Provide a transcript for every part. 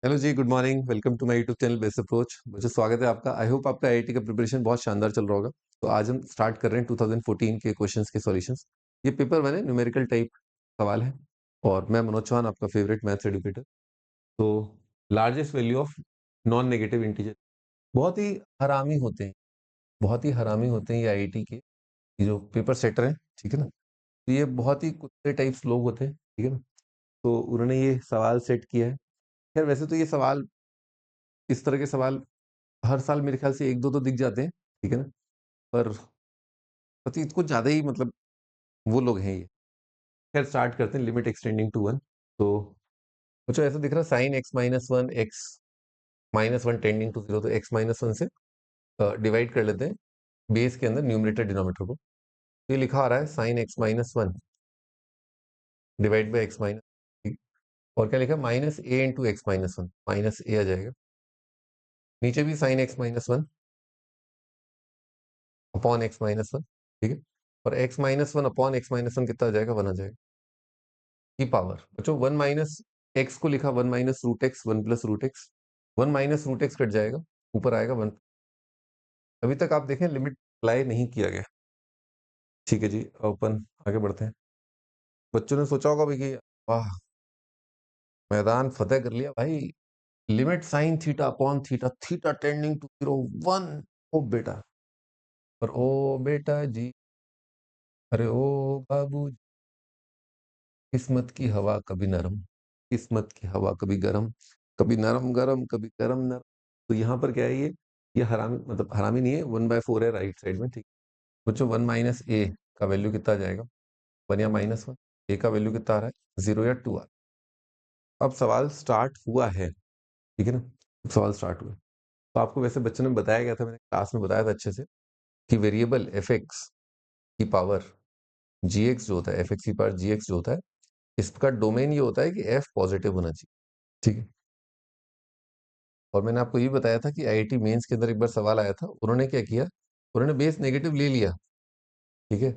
Hello जी, good morning. Welcome to my YouTube channel best approach. मुझे स्वागत है आपका। आई होप आपका आईआईटी का प्रिपरेशन बहुत शानदार चल रहा होगा। तो आज हम स्टार्ट कर रहे हैं 2014 के क्वेश्चंस के सॉल्यूशंस। ये पेपर 1 है, न्यूमेरिकल टाइप सवाल है। और मैं मनोज चौहान, आपका फेवरेट मैथ्स एजुकेटर। तो largest value of non negative integer बहुत ही हरामी होते हैं, बहुत ही हरामी होते हैं ये आईआईटी के, ये जो पेपर सेटर हैं, ठीक है ना। तो ये बहुत ही कुत्ते टाइप्स लोग होते हैं, ठीक है ना। तो उन्होंने ये सवाल सेट किया है। खैर वैसे तो ये सवाल, इस तरह के सवाल हर साल मेरे ख्याल से 1-2 तो दिख जाते हैं, ठीक है ना? पर पति कुछ ज़्यादा ही मतलब वो लोग हैं ये। खैर स्टार्ट करते हैं। Limit extending to 1। तो मुझे ऐसा दिख रहा है sin x minus 1 x minus 1 tending to 0। तो x माइनस 1 से डिवाइड कर लेते हैं बेस के अंदर न्यूमरेटर डिनोमिनेटर को। तो ये लिखा आ रहा है sin x minus 1 divide by x minus, और क्या लिखा है minus a into x minus 1, minus a आ जाएगा। नीचे भी sin x minus 1 upon x minus 1, ठीक है। और x minus 1 upon x minus 1 कितना आ जाएगा, 1 आ जाएगा की पावर। बच्चों 1 माइनस एक्स को लिखा 1 minus root x, 1 plus root x, 1 minus root x cut जाएगा, ऊपर आएगा 1। अभी तक आप देखें लिमिट अप्लाई नहीं किया गया, ठीक है जी। ओपन आगे बढ़ते हैं। बच्चों ने सोचा होगा भाई कि वाह, मैदान फतेह कर लिया भाई। Limit sine theta upon theta, theta tending to 0 1। ओ बेटा, और ओ बेटा जी, अरे ओ बाबू, किस्मत की हवा कभी नरम, किस्मत की हवा कभी गरम, कभी नरम गरम, कभी गरम नरम। तो यहाँ पर क्या है, ये हरामी, मतलब हरामी नहीं है, 1/4 है राइट साइड में, ठीक। बच्चों 1 माइनस ए का वैल्यू कितना आ जाएगा, 1 या माइनस 1। ए का वैल्यू कितना आ रहा है, 0 या 2 आ रहा है। अब सवाल स्टार्ट हुआ है, ठीक है ना। अब सवाल स्टार्ट हुआ है। तो आपको वैसे बच्चों ने बताया गया था, मैंने क्लास में बताया था अच्छे से, कि वेरिएबल एफ एक्स की पावर जी एक्स जो होता है, एफ एक्स की पावर जी एक्स जो होता है, इसका डोमेन ये होता है कि एफ पॉजिटिव होना चाहिए, ठीक है। और मैंने आपको ये भी बताया था कि आईआईटी मेंस के अंदर एक बार सवाल आया था, उन्होंने क्या किया, उन्होंने बेस नेगेटिव ले लिया, ठीक है।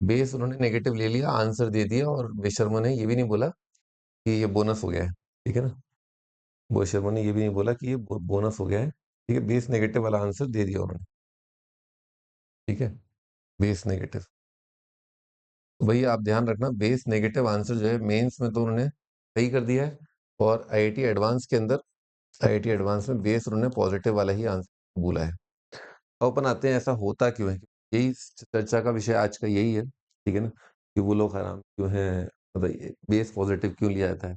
बेस उन्होंने नेगेटिव ले लिया, आंसर दे दिया, और बेशर्मों ने ये भी नहीं बोला कि ये बोनस हो गया है, ठीक है ना। बेशर्मों ने ये भी नहीं बोला कि ये बोनस हो गया है, ठीक है। बेस नेगेटिव वाला आंसर दे दिया उन्होंने, ठीक है। बेस नेगेटिव, तो भैया आप ध्यान रखना, बेस नेगेटिव आंसर जो है मेंस में तो उन्होंने सही कर दिया है, और आईआईटी एडवांस के अंदर, आईआईटी एडवांस में बेस उन्होंने पॉजिटिव वाला ही आंसर बोला है। अब अपन आते हैं ऐसा होता क्यों है। यही चर्चा का विषय आज का यही है, ठीक है ना, कि वो लोग हराम क्यों हैं, मतलब बेस पॉजिटिव क्यों लिया जाता है,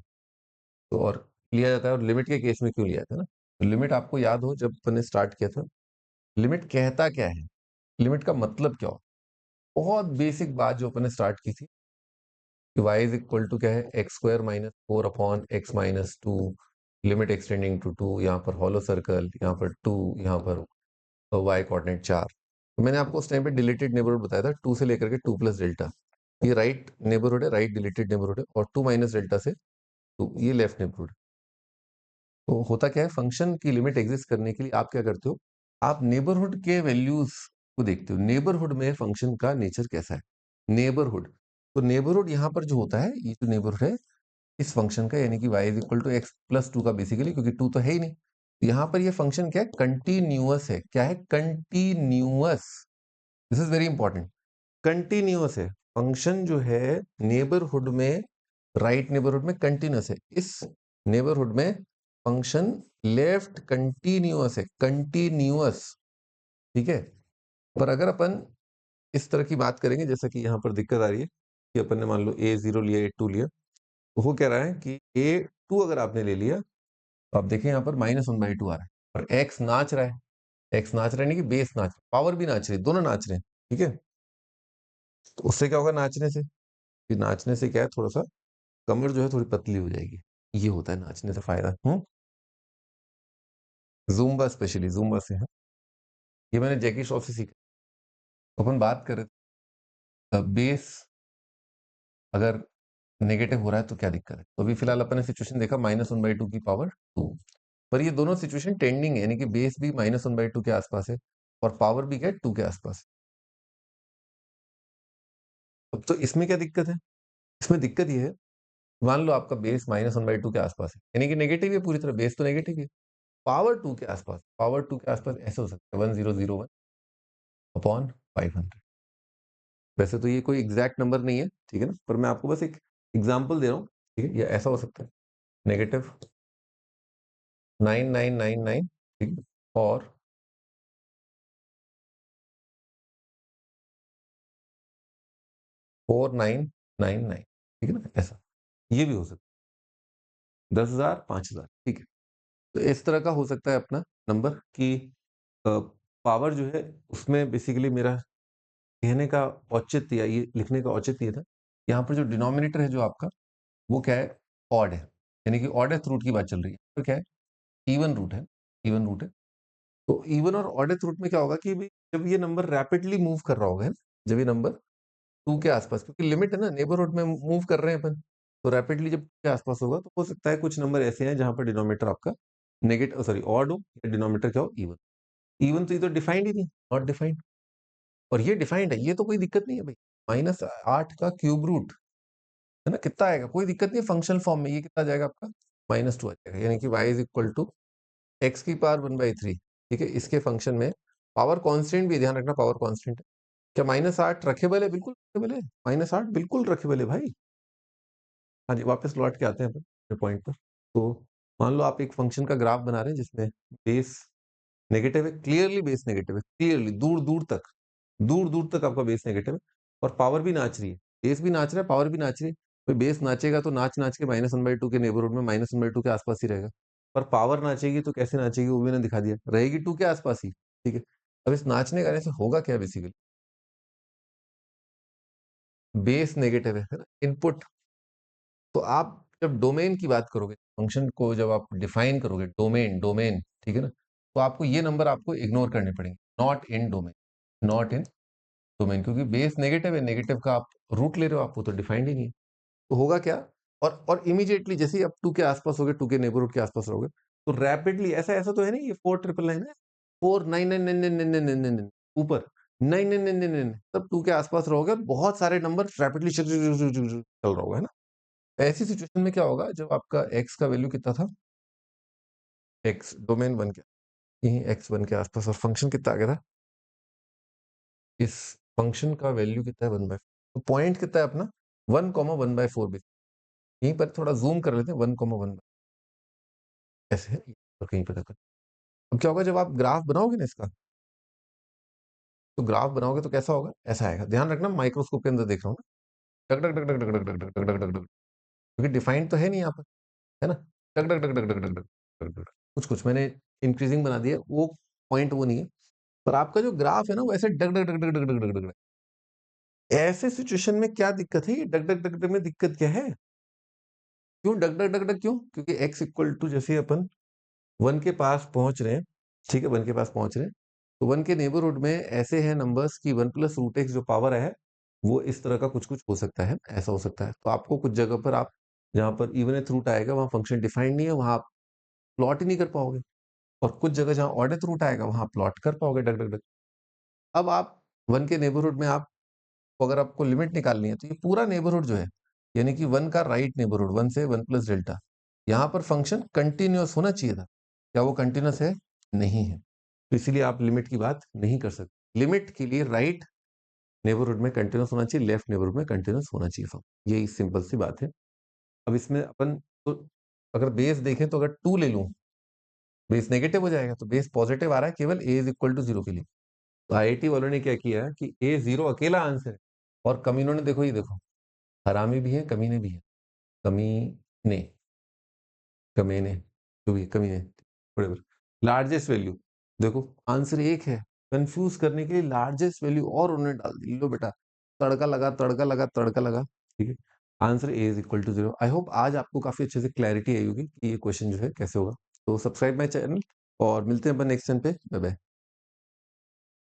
तो और लिया जाता है, और लिमिट के केस में क्यों लिया जाता है ना। तो लिमिट आपको याद हो, जब अपन ने स्टार्ट किया था, लिमिट कहता क्या है, लिमिट का मतलब क्या हो। बहुत बेसिक बात जो अपन ने स्टार्ट की थी कि y इज इक्वल टू क्या है, x square minus 4 upon x minus 2, limit extending to 2, यहाँ पर हॉलो सर्कल, यहाँ पर 2, यहाँ पर y कोऑर्डिनेट 4। तो मैंने आपको उस टाइम पे डिलीटेड नेबरहुड बताया था, 2 से लेकर के 2 प्लस डेल्टा, ये राइट नेबरहुड है, राइट डिलीटेड नेबरहुड है, और 2 माइनस डेल्टा से 2, ये लेफ्ट नेबरहुड है। तो होता क्या है, फंक्शन की लिमिट एग्जिस्ट करने के लिए आप क्या करते हो, आप नेबरहुड के वैल्यूज को देखते हो, नेबरहुड में फंक्शन का नेचर कैसा है, नेबरहुड। तो नेबरहुड यहाँ पर जो होता है, ये जो नेबरहुड है इस फंक्शन का, यानी कि y is equal to x plus 2 का, बेसिकली क्योंकि 2 तो है ही नहीं। यहाँ पर ये फंक्शन क्या है, कंटिन्यूअस है। क्या है, continuous. This is very important. Continuous है फंक्शन जो है नेबरहुड में, राइट नेबरहुड में कंटिन्यूअस है। इस नेबरहुड में फंक्शन लेफ्ट कंटिन्यूअस है, कंटिन्यूअस, ठीक है। पर अगर अपन इस तरह की बात करेंगे, जैसा कि यहाँ पर दिक्कत आ रही है कि अपन ने मान लो a0 लिया, a2 लिया, तो वो कह रहा है कि a2 अगर आपने ले लिया, तो आप देखें यहाँ पर -1/2 आ रहा है, और x नाच रहा है, x नाच रहा है, नहीं कि बेस नाच, पावर भी नाच रही है, दोनों नाच रहे हैं, ठीक है। तो उससे क्या होगा, नाचने से, कि नाचने से क्या है, थोड़ा सा कमर जो है थोड़ी पतली हो जाएगी, ये होता है नाचने से फायदा। जूम्बा, स्पेशली जूम्बा से है, ये मैंने जैकी श्रॉफ से सीखा। तो अपन बात करें, बेस अगर नेगेटिव हो रहा है तो क्या दिक्कत है। तो अभी फिलहाल अपन ने सिचुएशन देखा -1/2 की पावर 2, पर ये दोनों सिचुएशन टेंडिंग है, यानी कि बेस भी -1/2 के आसपास है, और पावर भी क्या है, 2 के आसपास। अब तो इसमें क्या दिक्कत है, इसमें दिक्कत ये है मान लो आपका बेस -1/2 के आसपास है, यानी कि नेगेटिव है पूरी तरह, बेस तो नेगेटिव है, पावर 2 के आसपास, पावर 2 के आसपास ऐसे हो सकता है 1001 अपॉन 500। वैसे तो ये कोई एग्जैक्ट नंबर नहीं है, ठीक है ना, पर मैं आपको बस एक एग्जांपल दे रहा हूँ, ठीक है। ये ऐसा हो सकता है नेगेटिव 9999, ठीक है, और 4999, ठीक है ना, ऐसा ये भी हो सकता है 10,000 5,000, ठीक है। तो इस तरह का हो सकता है अपना नंबर कि पावर जो है उसमें बेसिकली मेरा कहने का औचित्य या ये लिखने का औचित्य ये था, यहाँ पर जो डिनोमिनेटर है जो आपका, वो क्या है, ऑड है, यानी कि ऑडेथ रूट की बात चल रही है। तो क्या है, इवन रूट है, इवन रूट है। तो इवन और ऑडेथ रूट में क्या होगा कि भाई जब ये नंबर रैपिडली मूव कर रहा होगा, है ना, जब ये नंबर 2 के आसपास, क्योंकि लिमिट है ना, नेबरहुड में मूव कर रहे हैं अपन, तो रैपिडली जब 2 के आसपास होगा तो हो सकता है कुछ नंबर ऐसे हैं जहां पर डिनोमिनेटर आपका नेगेटिव, सॉरी, ऑड हो, या डिनोमिनेटर क्या हो, इवन। इवन तो ये तो डिफाइंड ही नहीं, नॉट डिफाइंड, और ये डिफाइंड है, ये तो कोई दिक्कत नहीं है भाई। -8 का क्यूब रूट, है ना, कितना आएगा, कोई दिक्कत नहीं है, फंक्शनल फॉर्म में ये कितना जाएगा आपका, -2 आ जाएगा, यानी कि y is equal to x की पावर 1/3, ठीक है। इसके फंक्शन में पावर कांस्टेंट भी, ध्यान रखना पावर कांस्टेंट है। क्या -8 रखेबल है, बिल्कुल रखेबल है, -8 बिल्कुल रखेबल है भाई। हाँ जी, वापस लौट के आते हैं अपन पॉइंट पर। तो मान लो आप एक फंक्शन का ग्राफ बना रहे हैं जिसमें बेस नेगेटिव है, क्लियरली बेस नेगेटिव है, क्लियरली दूर दूर तक, दूर दूर तक आपका बेस नेगेटिव है, और पावर भी नाच रही है, बेस भी नाच रहा है, पावर भी नाच रही है। तो बेस नाचेगा तो नाच नाच के -1/2 के नेबरहुड में, -1/2 के आसपास ही रहेगा। पर पावर नाचेगी तो कैसे नाचेगी वो भी मैंने दिखा दिया, रहेगी 2 के आसपास ही, ठीक है। अब इस नाचने गाने से होगा क्या, बेसिकली बेस नेगेटिव है ना, इनपुट। तो आप जब डोमेन की बात करोगे, फंक्शन को जब आप डिफाइन करोगे, डोमेन डोमेन, ठीक है ना, तो आपको ये नंबर आपको इग्नोर करने पड़ेंगे, not in domain, not in domain, क्योंकि बेस नेगेटिव है, नेगेटिव का आप रूट ले रहे हो, आप वो तो डिफाइंड ही नहीं है। तो होगा क्या, और इमीडिएटली जैसे ही आप 2 के आसपास हो गए, 2 के नेबरहुड के आसपास रहोगे, तो रैपिडली, ऐसा ऐसा तो है नहीं, ये 4999 है, 499999 ऊपर 99999, तब 2 के आसपास रहोगे, बहुत सारे नंबर रैपिडली चल रहा होगा, है ना। ऐसी सिचुएशन में क्या होगा, जब आपका x का वैल्यू कितना था, x डोमेन 1 के यही x1 के आसपास, और फंक्शन कितना आ गया था, इस फंक्शन का वैल्यू कितना है 1/4, तो पॉइंट कितना है अपना 1,1/4 भी, यहीं पर थोड़ा जूम कर लेते हैं, 1,1 ऐसे है, और कहीं पर तक। अब क्या होगा जब आप ग्राफ बनाओगे ना इसका, तो ग्राफ बनाओगे तो कैसा होगा, ऐसा आएगा, ध्यान रखना माइक्रोस्कोप के अंदर देख रहा हूँ ना, टक टक टक टक टक टक टक टक टक टक टक, क्योंकि डिफाइंड तो है नहीं यहाँ पर, है ना, टक टक टक टक टक टक टक टक, कुछ कुछ मैंने इंक्रीजिंग बना दिया, वो पॉइंट वो नहीं है। पर आपका जो ग्राफ है ना, वो ऐसे डग डग डग डग डग डग डग डग, ऐसे सिचुएशन में क्या दिक्कत है, ये डग डग डग डग में दिक्कत क्या है, क्यों डग डग डग डग क्यों, क्योंकि x इक्वल टू जैसे ही अपन 1 के पास पहुंच रहे हैं, ठीक है, 1 के पास पहुंच रहे हैं, तो 1 के नेबरहुड में ऐसे हैं नंबर्स की 1 प्लस रूट एक्स जो पावर है, वो इस तरह का कुछ कुछ हो सकता है, ऐसा हो सकता है। तो आपको कुछ जगह पर आप, जहां पर इवन एथ रूट आएगा वहां फंक्शन डिफाइंड नहीं है, वहां आप प्लॉट ही नहीं कर पाओगे, और कुछ जगह जहां ऑडेथ रूट आएगा वहां प्लॉट कर पाओगे डग डग डग। अब आप 1 के नेबरहुड में आप, अगर आपको लिमिट निकालनी है, तो ये पूरा नेबरहुड जो है, यानी कि 1 का राइट नेबरहुड, 1 से 1 प्लस डेल्टा, यहाँ पर फंक्शन कंटिन्यूअस होना चाहिए था, क्या वो कंटिन्यूअस है, नहीं है, तो इसीलिए आप लिमिट की बात नहीं कर सकते। लिमिट के लिए राइट नेबरहुड में कंटिन्यूअस होना चाहिए, लेफ्ट नेबरहुड में कंटिन्यूअस होना चाहिए फंक्शन, यही सिंपल सी बात है। अब इसमें अपन तो अगर बेस देखें तो अगर 2 ले लूं, बेस नेगेटिव हो जाएगा, तो बेस पॉजिटिव आ रहा है केवल a इज इक्वल टू 0 के लिए। तो आईआईटी वालों ने क्या किया है कि a 0 अकेला आंसर है, और कमीनों ने देखो, ये देखो, हरामी भी है, कमीने भी है, कमीने, कमीने, जो भी कमीने, whatever, लार्जेस्ट वैल्यू, देखो आंसर एक है, कंफ्यूज करने के लिए लार्जेस्ट वैल्यू और उन्होंने डाल दी, लो बेटा, तड़का लगा तड़का लगा तड़का लगा, ठीक है। Answer A is equal to 0। I hope आज आपको काफी अच्छे से क्लैरिटी आई होगी कि ये क्वेश्चन जो है कैसे होगा। तो सब्सक्राइब माई चैनल, और मिलते हैं अपन नेक्स्ट टाइम पे, बाय बाय।